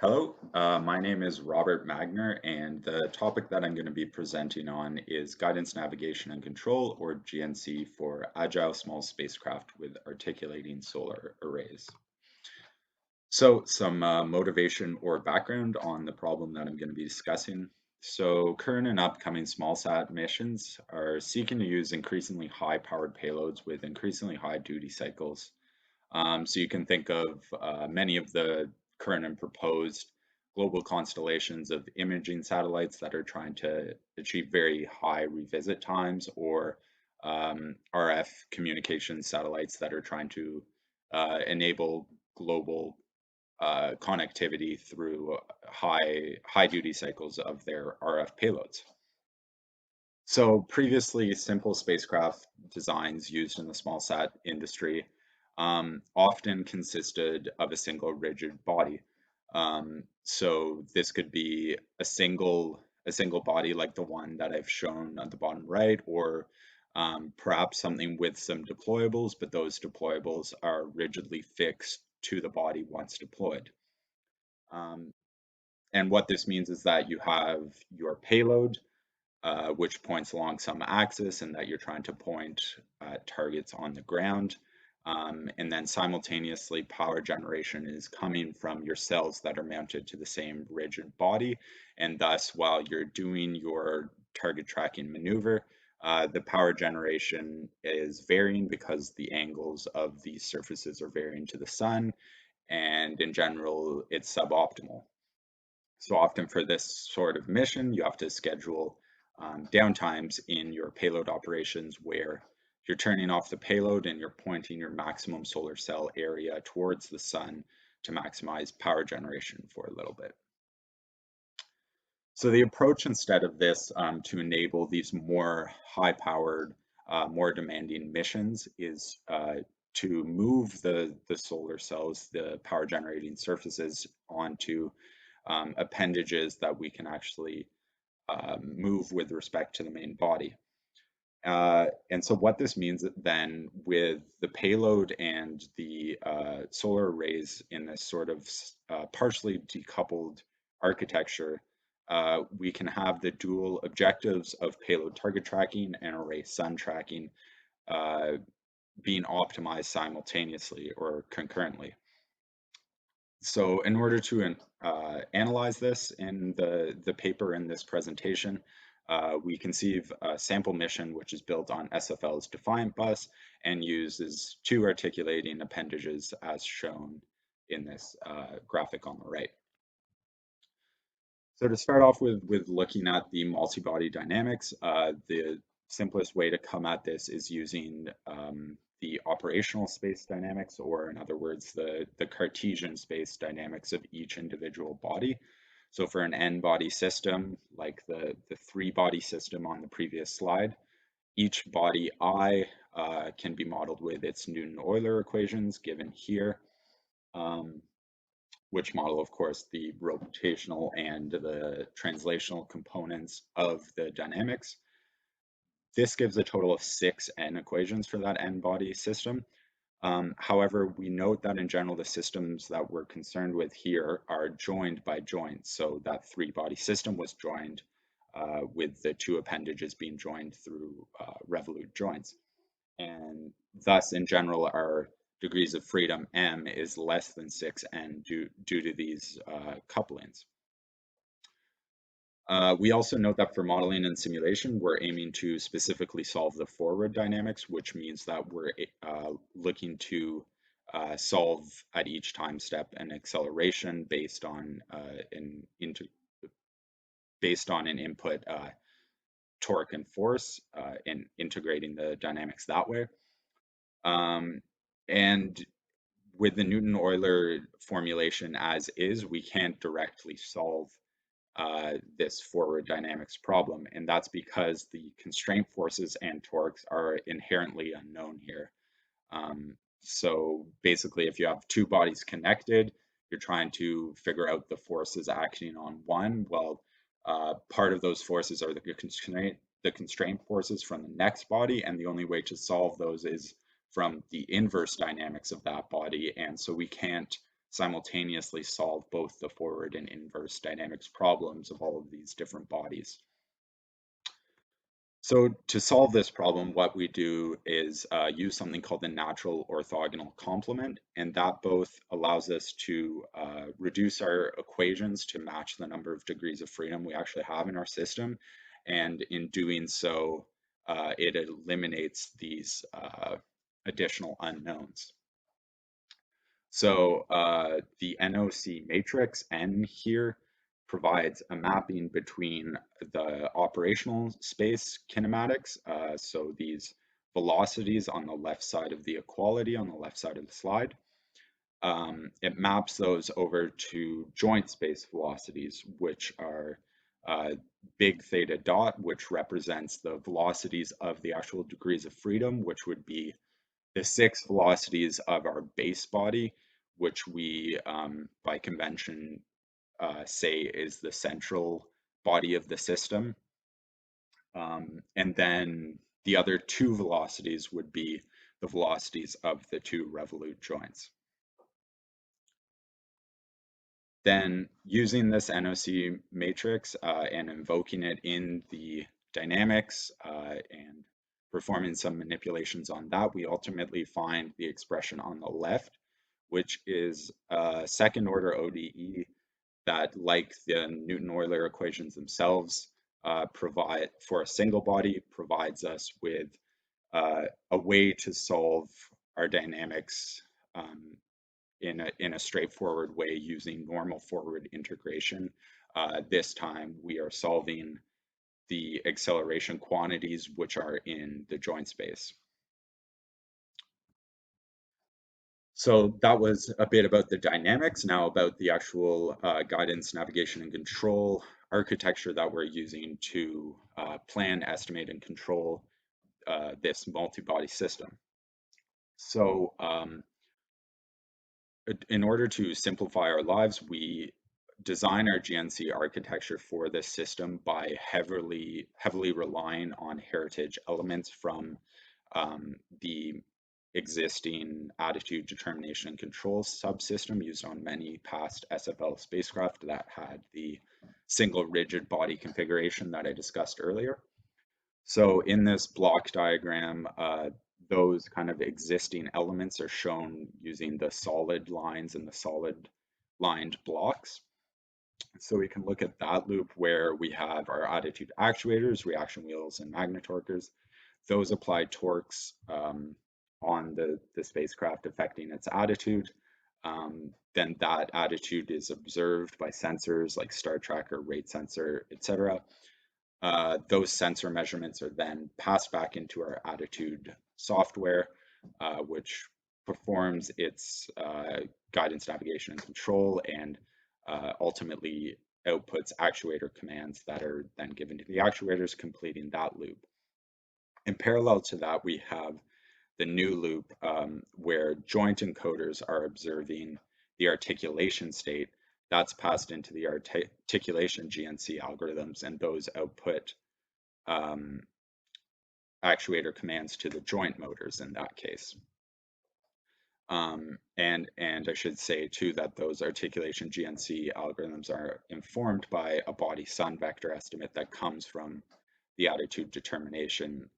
Hello, my name is Robert Magner, and the topic that I'm going to be presenting on is Guidance, Navigation, and Control, or GNC, for Agile Small Spacecraft with Articulating Solar Arrays. So, some motivation or background on the problem that I'm going to be discussing. So, current and upcoming smallsat missions are seeking to use increasingly high-powered payloads with increasingly high duty cycles. So you can think of many of the current and proposed global constellations of imaging satellites that are trying to achieve very high revisit times, or RF communication satellites that are trying to enable global connectivity through high duty cycles of their RF payloads. So previously, simple spacecraft designs used in the small sat industry often consisted of a single rigid body. So this could be a single body like the one that I've shown at the bottom right, or perhaps something with some deployables, but those deployables are rigidly fixed to the body once deployed. Um, and what this means is that you have your payload, which points along some axis and that you're trying to point at targets on the ground. And then simultaneously, power generation is coming from your cells that are mounted to the same rigid body. And thus, while you're doing your target tracking maneuver, the power generation is varying because the angles of these surfaces are varying to the sun. And in general, it's suboptimal. So often for this sort of mission, you have to schedule downtimes in your payload operations where you're turning off the payload and you're pointing your maximum solar cell area towards the sun to maximize power generation for a little bit. So the approach instead of this to enable these more high-powered, more demanding missions is to move the solar cells, the power generating surfaces, onto appendages that we can actually move with respect to the main body. And so what this means then with the payload and the solar arrays in this sort of partially decoupled architecture, we can have the dual objectives of payload target tracking and array sun tracking being optimized simultaneously or concurrently. So in order to analyze this in the paper in this presentation, we conceive a sample mission which is built on SFL's Defiant bus and uses two articulating appendages as shown in this graphic on the right. So to start off with looking at the multi-body dynamics, the simplest way to come at this is using the operational space dynamics, or in other words, the Cartesian space dynamics of each individual body. So for an n-body system, like the three-body system on the previous slide, each body I can be modeled with its Newton-Euler equations given here, which model, of course, the rotational and the translational components of the dynamics. This gives a total of 6 n equations for that n-body system. However, we note that in general, the systems that we're concerned with here are joined by joints. So that three-body system was joined with the two appendages being joined through revolute joints. And thus, in general, our degrees of freedom m is less than 6n due to these couplings. We also note that for modeling and simulation, we're aiming to specifically solve the forward dynamics, which means that we're looking to solve at each time step an acceleration based on an input torque and force, and integrating the dynamics that way. And with the Newton-Euler formulation as is, we can't directly solve this forward dynamics problem, and that's because the constraint forces and torques are inherently unknown here. So basically, if you have two bodies connected, you're trying to figure out the forces acting on one. Well, part of those forces are the constraint forces from the next body, and the only way to solve those is from the inverse dynamics of that body, and so we can't simultaneously solve both the forward and inverse dynamics problems of all of these different bodies. So to solve this problem, what we do is use something called the natural orthogonal complement, and that both allows us to reduce our equations to match the number of degrees of freedom we actually have in our system, and in doing so, it eliminates these additional unknowns. So the NOC matrix N here provides a mapping between the operational space kinematics, so these velocities on the left side of the equality on the left side of the slide. It maps those over to joint space velocities, which are big theta dot, which represents the velocities of the actual degrees of freedom, which would be the 6 velocities of our base body, which we, by convention, say is the central body of the system. And then the other 2 velocities would be the velocities of the 2 revolute joints. Then using this NOC matrix and invoking it in the dynamics and performing some manipulations on that, we ultimately find the expression on the left, which is a second order ODE that, like the Newton-Euler equations themselves, provide for a single body, provides us with a way to solve our dynamics in a straightforward way using normal forward integration. This time we are solving the acceleration quantities which are in the joint space. So that was a bit about the dynamics. Now about the actual guidance, navigation, and control architecture that we're using to plan, estimate, and control this multi-body system. So in order to simplify our lives, we design our GNC architecture for this system by heavily relying on heritage elements from the existing attitude determination and control subsystem used on many past SFL spacecraft that had the single rigid body configuration that I discussed earlier. So in this block diagram, those kind of existing elements are shown using the solid lines and the solid lined blocks. So we can look at that loop where we have our attitude actuators, reaction wheels, and magnetorquers. Those apply torques on the spacecraft affecting its attitude. Then that attitude is observed by sensors like star tracker, rate sensor, etc. Those sensor measurements are then passed back into our attitude software, which performs its guidance, navigation, and control, and ultimately outputs actuator commands that are then given to the actuators, completing that loop. In parallel to that, we have the new loop where joint encoders are observing the articulation state. That's passed into the articulation GNC algorithms, and those output actuator commands to the joint motors in that case. And I should say too that those articulation GNC algorithms are informed by a body sun vector estimate that comes from the attitude determination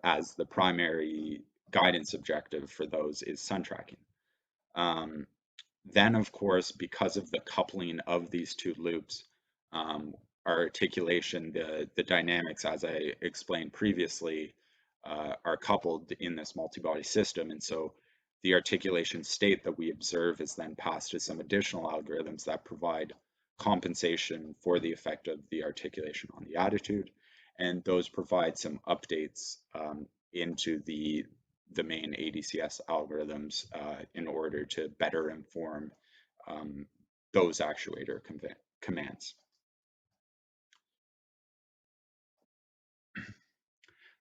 as the primary guidance objective for those is sun tracking. Then, of course, because of the coupling of these two loops, our articulation, the dynamics, as I explained previously, are coupled in this multi-body system. And so the articulation state that we observe is then passed to some additional algorithms that provide compensation for the effect of the articulation on the attitude. And those provide some updates into the main ADCS algorithms in order to better inform those actuator commands.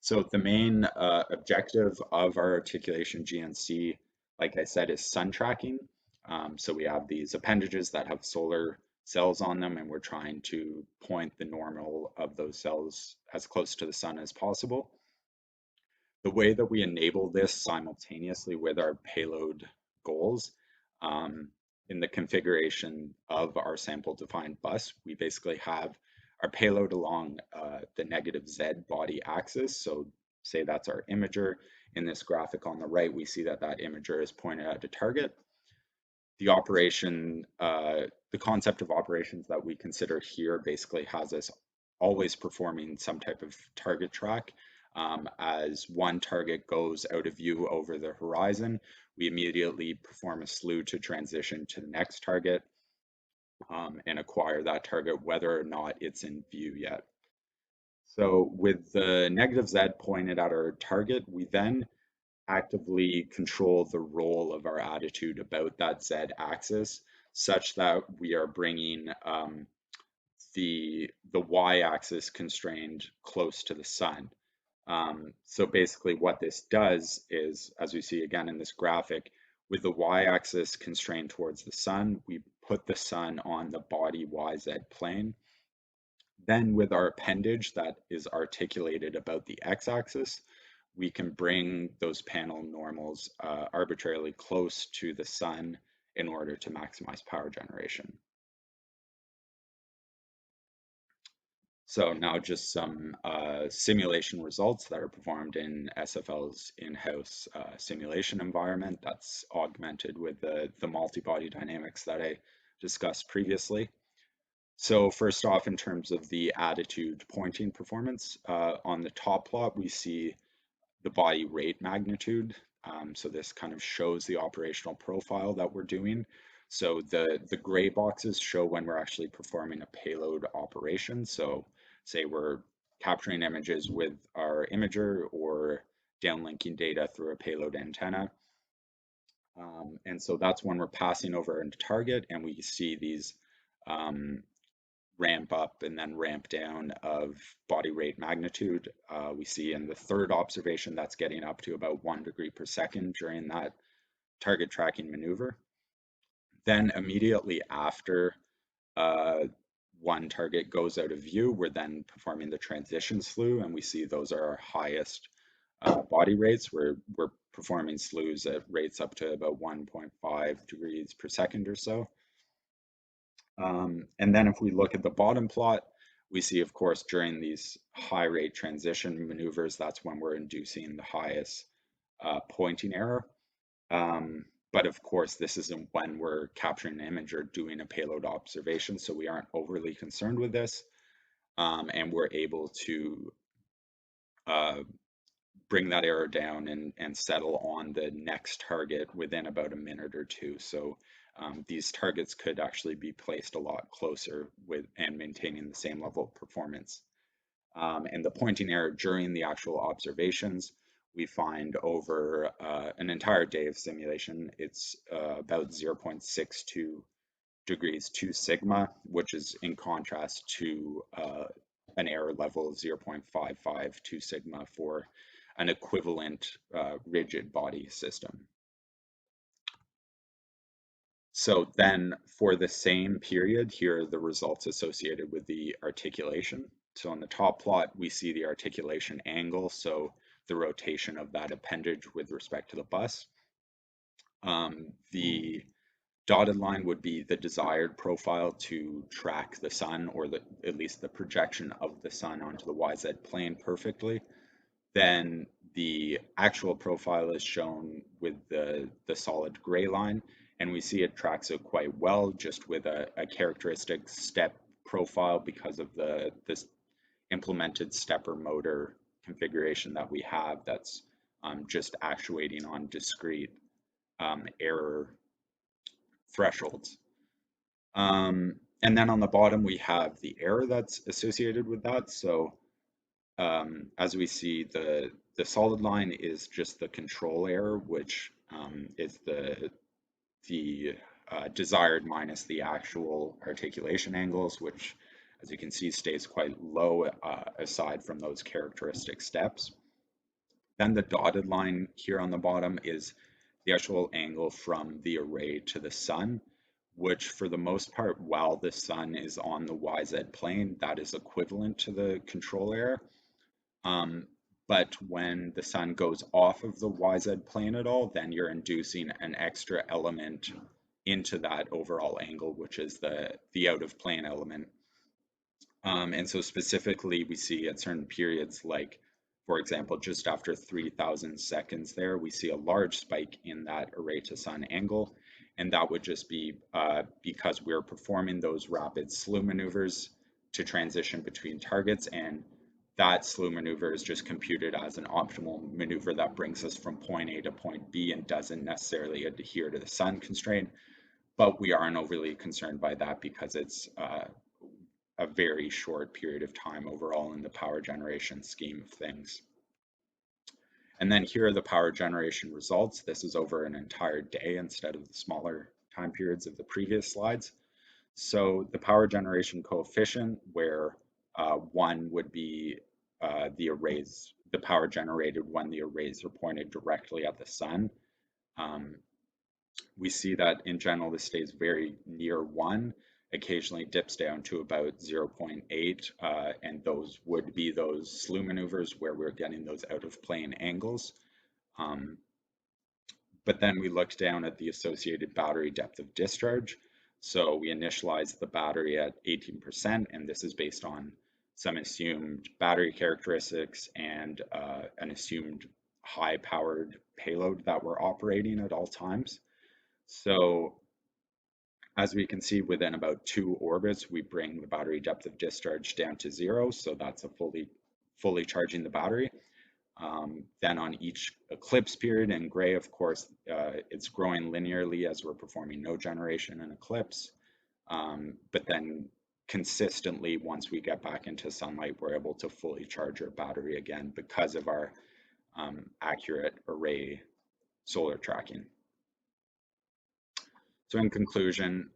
So the main objective of our articulation GNC, like I said, is sun tracking. So we have these appendages that have solar cells on them, and we're trying to point the normal of those cells as close to the sun as possible. The way that we enable this simultaneously with our payload goals in the configuration of our sample defined bus, we basically have our payload along the negative Z body axis. So say that's our imager. In this graphic on the right, we see that that imager is pointed at a target. The operation, the concept of operations that we consider here basically has us always performing some type of target track. As one target goes out of view over the horizon, we immediately perform a slew to transition to the next target and acquire that target whether or not it's in view yet. So with the negative Z pointed at our target, we then actively control the role of our attitude about that Z axis such that we are bringing the Y axis constrained close to the sun. So basically what this does is, as we see again in this graphic, with the y-axis constrained towards the sun, we put the sun on the body YZ plane. Then with our appendage that is articulated about the x-axis, we can bring those panel normals arbitrarily close to the sun in order to maximize power generation. So now just some simulation results that are performed in SFL's in-house simulation environment that's augmented with the multi-body dynamics that I discussed previously. So first off, in terms of the attitude pointing performance, on the top plot, we see the body rate magnitude. So this kind of shows the operational profile that we're doing. So the gray boxes show when we're actually performing a payload operation. So say we're capturing images with our imager or downlinking data through a payload antenna. And so that's when we're passing over into target and we see these ramp up and then ramp down of body rate magnitude. We see in the third observation that's getting up to about 1 degree per second during that target tracking maneuver. Then immediately after one target goes out of view, we're then performing the transition slew, and we see those are our highest body rates. We're performing slews at rates up to about 1.5 degrees per second or so. And then if we look at the bottom plot, we see, of course, during these high rate transition maneuvers, that's when we're inducing the highest pointing error. But of course, this isn't when we're capturing an image or doing a payload observation, so we aren't overly concerned with this. And we're able to bring that error down and settle on the next target within about a minute or two. So these targets could actually be placed a lot closer with and maintaining the same level of performance. And the pointing error during the actual observations, we find over an entire day of simulation, it's about 0.62 degrees 2 sigma, which is in contrast to an error level of 0.552 sigma for an equivalent rigid body system. So then for the same period, here are the results associated with the articulation. So on the top plot, we see the articulation angle, so the rotation of that appendage with respect to the bus. The dotted line would be the desired profile to track the sun, or at least the projection of the sun onto the YZ plane perfectly. Then the actual profile is shown with the solid gray line, and we see it tracks it quite well, just with a characteristic step profile because of this implemented stepper motor configuration that we have that's just actuating on discrete error thresholds. And then on the bottom, we have the error that's associated with that. So as we see, the solid line is just the control error, which is the desired minus the actual articulation angles, which, as you can see, stays quite low aside from those characteristic steps. Then the dotted line here on the bottom is the actual angle from the array to the sun, which for the most part, while the sun is on the YZ plane, that is equivalent to the control error. But when the sun goes off of the YZ plane at all, then you're inducing an extra element into that overall angle, which is the out of plane element. And so specifically, we see at certain periods, like, for example, just after 3,000 seconds there, we see a large spike in that array to sun angle. And that would just be because we're performing those rapid slew maneuvers to transition between targets. And that slew maneuver is just computed as an optimal maneuver that brings us from point A to point B and doesn't necessarily adhere to the sun constraint. But we aren't overly concerned by that because it's a very short period of time overall in the power generation scheme of things. And then here are the power generation results. This is over an entire day instead of the smaller time periods of the previous slides. So the power generation coefficient, where 1 would be the power generated when the arrays are pointed directly at the sun. We see that in general this stays very near 1, occasionally dips down to about 0.8, and those would be those slew maneuvers where we're getting those out of plane angles. But then we look down at the associated battery depth of discharge. So we initialize the battery at 18%, and this is based on some assumed battery characteristics and an assumed high-powered payload that we're operating at all times. So as we can see, within about 2 orbits, we bring the battery depth of discharge down to 0. So that's a fully charging the battery. Then on each eclipse period in gray, of course, it's growing linearly as we're performing node generation in eclipse. But then consistently, once we get back into sunlight, we're able to fully charge our battery again because of our accurate array solar tracking. So in conclusion,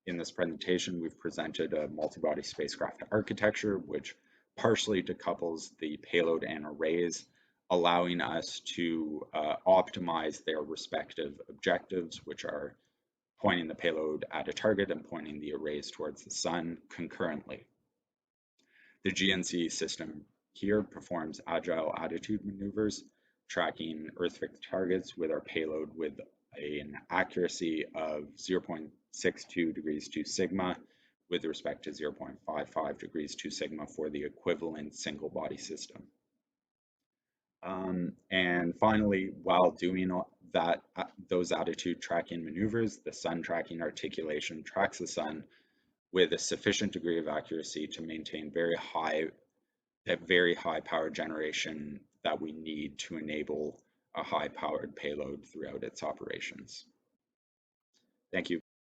in this presentation, we've presented a multi-body spacecraft architecture, which partially decouples the payload and arrays, allowing us to optimize their respective objectives, which are pointing the payload at a target and pointing the arrays towards the sun concurrently. The GNC system here performs agile attitude maneuvers, tracking Earth-fixed targets with our payload with an accuracy of 0.62 degrees 2 sigma with respect to 0.55 degrees 2 sigma for the equivalent single body system. And finally, while doing those attitude tracking maneuvers, the sun tracking articulation tracks the sun with a sufficient degree of accuracy to maintain that very high power generation that we need to enable a high powered payload throughout its operations. Thank you.